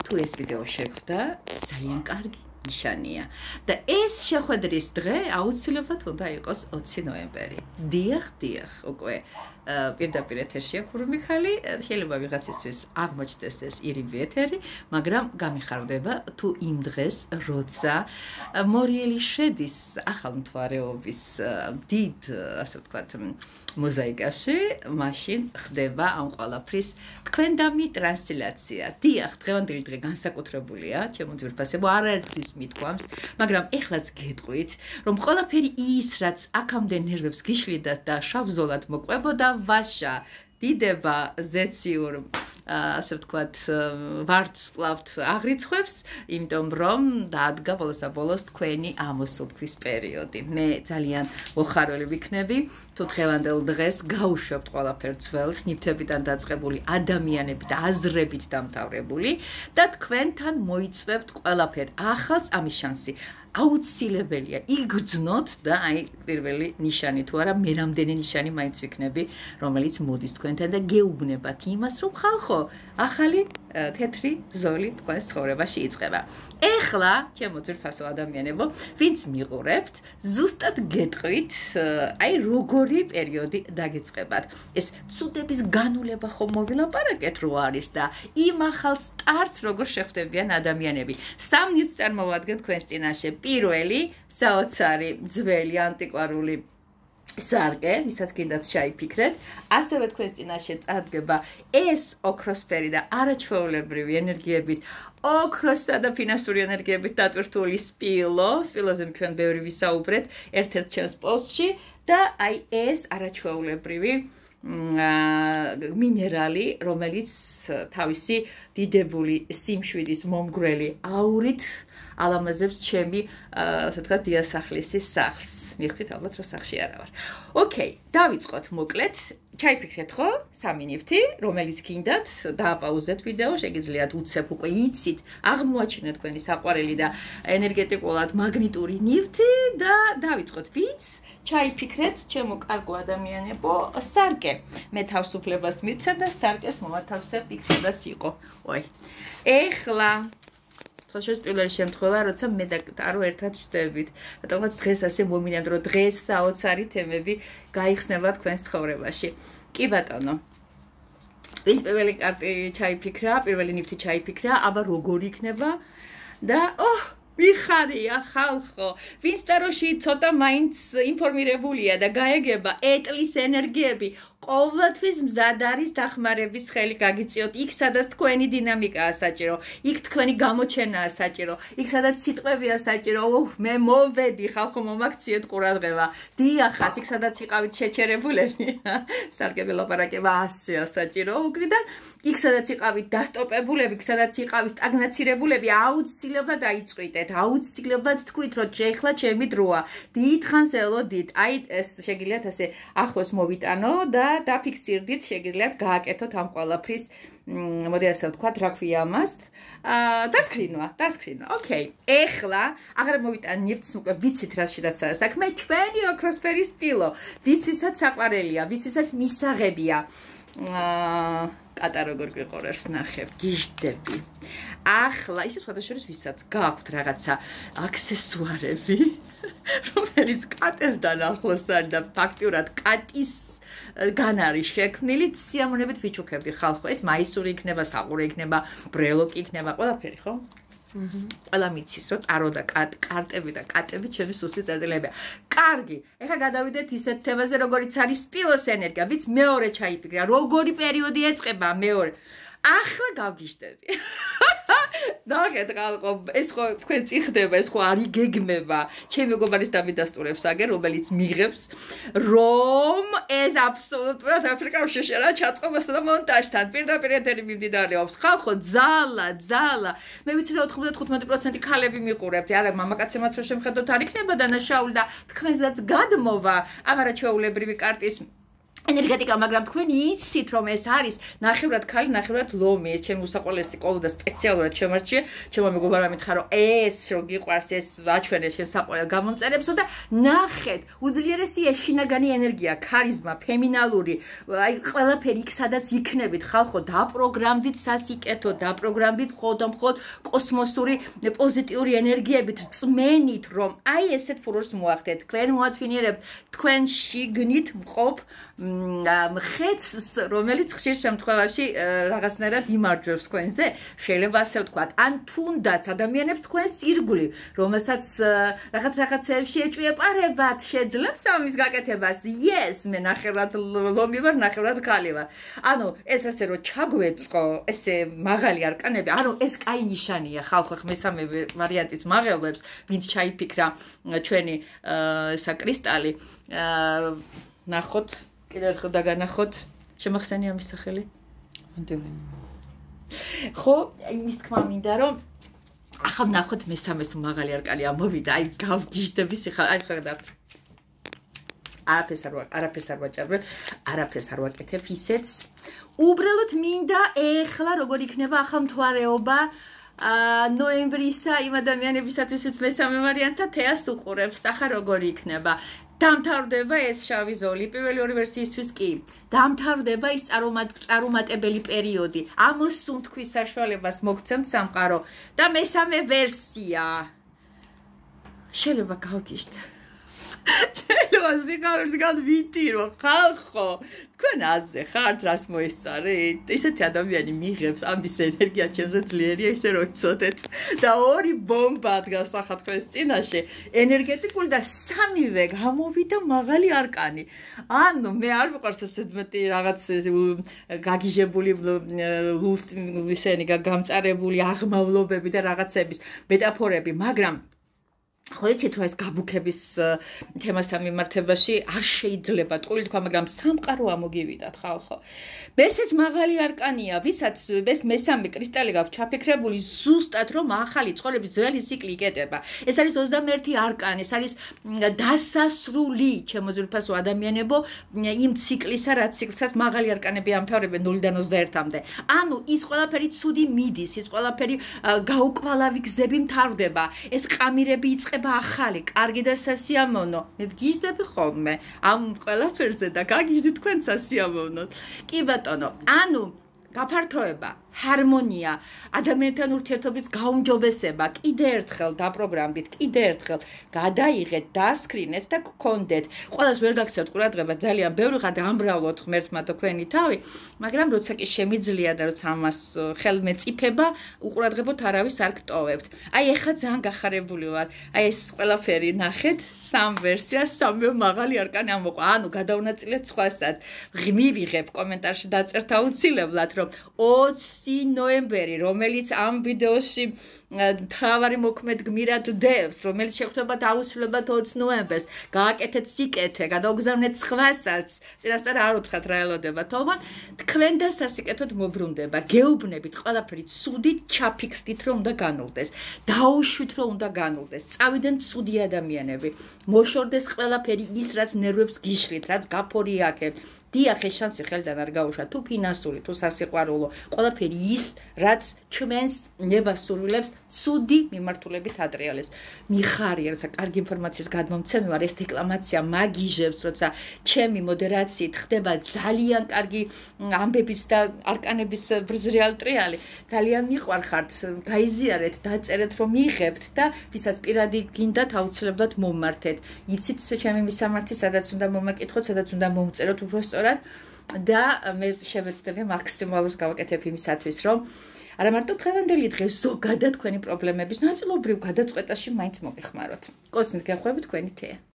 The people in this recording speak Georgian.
თუ ეს ვიდეო შეხვდა, ძალიან კარგი ნიშანია. და ეს შეხვედრის დღე აუცილებლად უნდა იყოს 20 ნოემბერი. დიახ, უკვე პირდაპირ ეთერშია ქურო მიხალი, შეიძლება ვიღაცისთვის აღმოჩნდეს ეს ირიბი ეთერი, მაგრამ გამიხარდება თუ იმ დღეს, როცა მორიელი შედის ახალ მთვარეობის დიდ, ასე ვთქვათ, მოზაიკაში, მაშინ ხდება ამ ყველაფრის თქვენდამი ტრანსლაცია. დიახ, დღევანდელი დღე განსაკუთრებულია, ჩემო ძვირფასებო, არაერთის მithქვამს, მაგრამ ეხლაც გეტყვით, რომ ყველაფერი ის, რაც აქამდე ნერვებს გიშლიდათ და შავ-ზოლად მოყვებოდა, ვაშა დიდება ზეციურ ასე ვთქვათ ვარდსკლავთ აღრიცხვებს, იმიტომ რომ დადგა ბოლოს და ბოლოს თქვენი ამოსულთვის პერიოდი. მე ძალიან მოხარული ვიქნები, თუ დღევანდელ დღეს გაუშვებთ ყველაფერ ძველს, ნივთებიდან დაწყებული ადამიანებით, აზრებით დამთავრებული და თქვენთან მოიწვევთ ყველაფერ ახალს, ამის შანსი აუცილებელია იგრძნოთ და აი პირველი ნიშანი თუ არა მე რამდენი ნიშანი მაინც ვიქნები რომელიც მოდის თქვენთან და გეუბნებათ იმას რომ ხალხო ახალი თეთრი ზოლი თქვენს ცხოვრებაში იწყება. ეხლა ჩემო ძვირფასო ადამიანებო ვინც მიყურებთ ზუსტად გეტყვით აი როგორი პერიოდი დაგეწყებათ. ეს ცუდების განულება ხომ მოვილაპარაკეთ რო არის და იმ ახალ სტარტს როგორ შეხვდებიან ადამიანები. სამ ნივთს წარმოვადგენ თქვენს წინაშე. პირველი საოცარი ძველი ანტიკვარული სარკე, ვისაც გინდათ ჩაიფიქრეთ, ასევე თქვენს წინაშე წარდგება ეს ოქროსფერი და არაჩვეულებრივი ენერგიებით, ოქროსსა და ფინანსური ენერგიებით დატვირთული სპილოზე ჩვენ ბევრი ვისაუბრეთ ერთ-ერთ ჩემს პოსტში და აი ეს არაჩვეულებრივი მინერალი, რომელიც თავისი დიდებული სიმშვიდის მომგვრელი აურით ალამაზებს ჩემი, ასე ვთქვათ, დიასახლისის სახლს. მიხდით ალბათ რომ სახში არა ვარ. ოკეი, დავიწყოთ მოკლედ. ჩაიფიქრეთ ხო? სამი ნივთი, რომელიც გინდათ, დააპაუზეთ ვიდეო, შეგიძლიათ უცებ უკვე იცით, აღმოაჩინოთ თქვენი საყვარელი და ენერგეტიკულად მაგნიტური ნივთი და დავიწყოთ ვინც ჩაიფიქრეთ, ჩემო კარგო ადამიანებო, სარკე. მე თავისუფლებას მივცემ და სარკეს მომათავსებ იქ, სადაც იყო. ой. ეხლა თორშეს პირველი შემთხვევა, როცა მე და ტარო ერთად ვშდებით. რატომაც დღეს ასე მომინემთ, რომ დღეს საოცარი თემები გაიხსნება თქვენს ცხოვრებაში. კი ბატონო. ვინც პირველი კარტი ჩაიფიქრა, პირველი ნივთი ჩაიფიქრა, აბა როგორი იქნება და მიხარია ხალხო, ვინც ტაროში ცოტა მაინც ინფორმირებულია და გაეგება ეტლის ენერგიები, ყოველთვის მზად არის დახმარების ხელი გაგიწიოთ იქ, სადაც თქვენი დინამიკაა საჭირო, იქ თქვენი გამოჩენაა საჭირო, იქ სადაც სიტყვებია საჭირო, მე მოვედი, ხალხო მომაქციეთ ყურადღება. დიახაც, იქ სადაც იყავით შეჩერებულები, სარგები ლაპარაკება ასეა საჭირო უკრიდან, იქ სადაც იყავით დასტოპებულები, იქ სადაც იყავით სტაგნაცირებულები, აუცილებლად დაიწყვიტეთ, აუცილებლად თქვით, რომ შეეხლა ჩემი დროა. დიდხანს ელოდით, აი ეს შეგიძლიათ ასე ახლოს მოვიტანო და დაფიქსირდით, შეგიძლიათ გააკეთოთ ამ ყველაფრის, მოდი ასე ვთქვათ, რა ქვია ამას, დასკრინვა. ოკეი. ეხლა აღარ მოვიტან ნივთს, უკვე ვიცით რა შედაც არის საქმე, ჩვენი ოქროსფერის სტილო, ვისთვისაც საყვარელია, ვისთვისაც მისაღებია. კატა როგორ გიყურებს ნახევ, გიჟდები. ახლა ისე სხვადასხვა ვისაც გააქვთ რაღაცა აქსესუარები, რომელიც კატებთან ახლოს არის და ფაქტურად კატის გან არის შექმნილი, სიამოვნებით ვიჩუქები ხალხო. ეს მაისური იქნება, საყურე იქნება, ბრელოკი იქნება, ყველაფერი, ხო? ყველა მიცის, რომ ტარო და კარტები და კატები ჩემი სუსტი წერტილებია. კარგი, ეხლა გადავიდეთ ისეთ თემაზე, როგორიც არის სპილოს ენერგია, ვინც მეორე ჩაიფიქრა, როგორი პერიოდი ეწყება მეორე. ახლა გავგიშდები. ნახეთ ხალხო, ეს ხო თქვენ წინ ხდება, ეს ხო არ იგეგმება. ჩემი მეგობარის დამიდასტურებს აგერ, რომელიც მიღებს, რომ ეს აბსოლუტურად აფრიკავშირში რა ჩაწყობასა და მონტაჟთან პირდაპირ ეთერი მიმდინარეობს. ხალხო, ძალა. მე ვიცი და 95% ქალები მიყურებთ. არა, მამაკაცებმაც რო შემხედოთ არ იქნება დანაშაული და თქვენსაც გადმოვა ამ არაჩვეულებრივი კარტის ენერგეტიკა, მაგრამ თქვენ იცით, რომ ეს არის ნახევრად ქალი, ნახევრად ლომი. ეს ჩემი უსაყვარლესი ყოლა და სპეციალურად შემარჩიე. ჩემო მეგობარმა მითხრა, რომ ეს რომ გიყვარს, ეს აჩვენე შენ საყვარელ გამომწერებსო და ნახეთ, უძლიერესი ეშინაგანი ენერგია, ქარიზმა, ფემინალური, აი ყველაფერი იქ სადაც იქნებით, ხალხო, დაპროგრამდით სასიკეთო, დაპროგრამდით ხოდამხოდ კოსმოსური პოზიტიური ენერგიებით წმენით, რომ აი ესეთ ფურორს მოახდეთ. თქვენ მოათვინიერებთ თქვენ შიგნით მყოფ მხეცს, რომელიც ხშირ შემთხვევაში რაღაცნაირად იმარჯვებს თქვენზე, შეიძლება ასე ვთქვათ, ან თუნდაც ადამიანებს თქვენს ირგვლივ, რომელსაც რაღაცებში ეჭვიეპარებათ, შეძლებს ამის გაკეთებას. Yes, მე ნახევრად ლომი ვარ, ნახევრად ქალი ვარ. ანუ ეს ასე რომ ჩაგვეწყო, ესე მაღალი არკანები, ანუ ეს კაი ნიშანია ხალხო, მესამე ვარიანტიც მაღელვებს, ვინც ჩაიფიქრა ჩვენი ესა კრისტალი. ნახოთ კიდევ ერთხელ დაგანახოთ. შემახსენია მის სახელი? ხო, იმის თქმა მინდა, რომ ახლა ნახოთ მესამე თუ მაღალი არკანი ამოვიდა, აი გავგიჟდები სიხარ, აი ხედავთ. არაფერს არ ვაჭარბებ, არაფერს არ ვაკეთებ ისეც. უბრალოდ მინდა ეხლა როგორ იქნება ახალმთვარეობა ნოემბრისა იმ ადამიანებისათვის, ვინც მესამე ვარიანტს და თეას უყურებს, ახლა როგორ იქნება. დამთავრდება ეს შავი ზოლი, პირველი ორი ვერსიისთვის კი. დამთავრდება ის წარუმატებელი პერიოდი. ამოსუნთქვის საშუალებას მოგცემთ სამყარო და მესამე ვერსია. შეიძლება გავგიჟდ. შეიძლება სიხარებს განვითირო, ხალხო. თქვენ აზე ხართ, რას მოისწარით? ისეთი ადამიანი მიიღებს ამის ენერგია ჩემზე ძლიერია, ისე რომ იცოდეთ. და ორი ბომბა დგას ახლა თქვენს წინაშე, ენერგეტიკული და სამივე გამოვიდა მაღალი არკანი. ანუ მე არ მიყვარს ესეთ მეტი რაღაც გაგიჟებული ისენი გამწარებული აღმავლობები და რაღაცების მეტაფორები, მაგრამ ხო იცით რომ ეს გაბუქების თემასთან მიმართებაში არ შეიძლება ტყუილი თქვა, მაგრამ სამყარო ამოგივიდათ ხალხო. ესეც მაღალი არკანია, ვისაც ეს მესამე კრისტალი გაქვს ჩაფიქრებული ზუსტად რომ ახალი ცხოვრების ძველი ციკლი იკეტება. ეს არის 21 არკანი, ეს არის დასასრული, ჩემო ძვირფასო ადამიანებო, იმ ციკლისა, რაც ციკლსაც მაღალი არკანები ამთავრებენ 0-დან 21-მდე. ანუ ის ყველაფერი ცუდი მიდის, ის ყველაფერი გაუკვალავი გზები მთავრდება, ეს ყამირები იწყება ახალი, კარგი და სასიამოვნო. მე ვგიჟდები ხოლმე ამ ყველაფერზე და გაგიჟდი თქვენ სასიამოვნოთ. კი ბატონო, ანუ გაფართოება, ჰარმონია, ადამიანთან ურთიერთობის გაუმჯობესება, კიდე ერთხელ დაპროგრამდით, კიდე ერთხელ გადაიღეთ, დასკრინეთ და გქონდეთ. ყველას ვერ გაქცევთ ყურადღება, ძალიან ბევრი ხარ და ამბრავლოთ ღმერთმა თქვენი თავი, მაგრამ როცა კი შემიძლია და როცა ამას ხელმეწიფება, უყურადღებოთ არავის არ გტოვებთ. აი ეხლა ძალიან გახარებული ვარ. აი ეს ყველაფერი ნახეთ, სამ ვერსიას, სამივე მაღალი არკანი ამოყვა. ანუ გადავნაწილეთ სხვასაც. მივიღებ კომენტარში დაწერთ აუცილებლად, რომ 20 ნოემბერი, რომელიც ამ ვიდეოში მთავარი მოქმედ გმირად დევს, რომელიც შეხვდებათ აუცილებლად 20 ნოემბერს, გააკეთეთ სიკეთე, გადაუგზავნეთ სხვასაც, წინასწარ არ უთხრათ რა ელოდება, თქო, თქვენ და სასიკეთოდ მობრუნდება, გეუბნებით ყველაფერი ცუდი, ჩაფიქრდით რომ უნდა განულდეს, დაუშვით რომ უნდა განულდეს, წავიდნენ ცუდი ადამიანები, მოშორდეს ყველაფერი ის, რაც ნერვებს გიშლით, რაც გაფორიაქებთ. დიახ, ეს შანსი ხელიდან არ გაუშვა, თუ ფინანსური, თუ სასიყვარულო, ყველაფერი ის, რაც ჩვენს ნებასურვილებს ცუდი მიმართულებით ატრიალებს. მიხარია, როცა კარგი ინფორმაციის გადმომცემი ვარ, ეს დეკლამაცია მაგიჟებს, როცა ჩემი მოდერაციით ხდება ძალიან კარგი ამბების და არკანების ბრზრიალ ტრიალი. ძალიან მიყვარხართ, გაიზიარეთ, დაწერეთ, რომ მიიღებთ და ვისაც პირადი გინდათ აუცილებლად მომმართეთ. იცით, ჩემი მისამართი, სადაც უნდა მომაკითხოთ, სადაც უნდა მომწეროთ უბრალოდ და მე შევეცდები მაქსიმალურს გავაკეთებ იმისათვის, რომ არა მარტო დღევანდელი დღე ზოგადად თქვენი პრობლემების ნაწილობრივ გადაწყვეტაში მაინც მოგეხმაროთ. კოცნით გეხვევით თქვენი თეა.